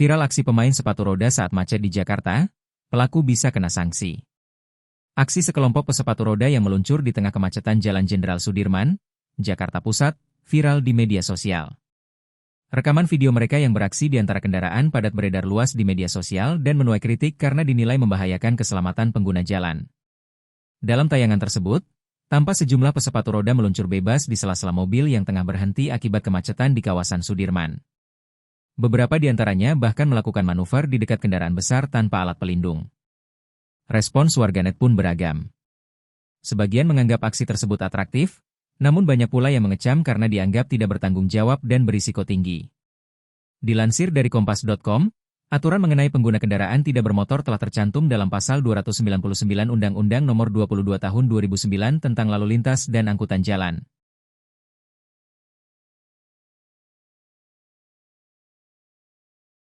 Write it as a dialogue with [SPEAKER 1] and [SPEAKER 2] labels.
[SPEAKER 1] Viral aksi pemain sepatu roda saat macet di Jakarta, pelaku bisa kena sanksi. Aksi sekelompok pesepatu roda yang meluncur di tengah kemacetan Jalan Jenderal Sudirman, Jakarta Pusat, viral di media sosial. Rekaman video mereka yang beraksi di antara kendaraan padat beredar luas di media sosial dan menuai kritik karena dinilai membahayakan keselamatan pengguna jalan. Dalam tayangan tersebut, tampak sejumlah pesepatu roda meluncur bebas di sela-sela mobil yang tengah berhenti akibat kemacetan di kawasan Sudirman. Beberapa di antaranya bahkan melakukan manuver di dekat kendaraan besar tanpa alat pelindung. Respons warganet pun beragam. Sebagian menganggap aksi tersebut atraktif, namun banyak pula yang mengecam karena dianggap tidak bertanggung jawab dan berisiko tinggi. Dilansir dari kompas.com, aturan mengenai pengguna kendaraan tidak bermotor telah tercantum dalam Pasal 299 Undang-Undang Nomor 22 Tahun 2009 tentang Lalu Lintas dan Angkutan Jalan.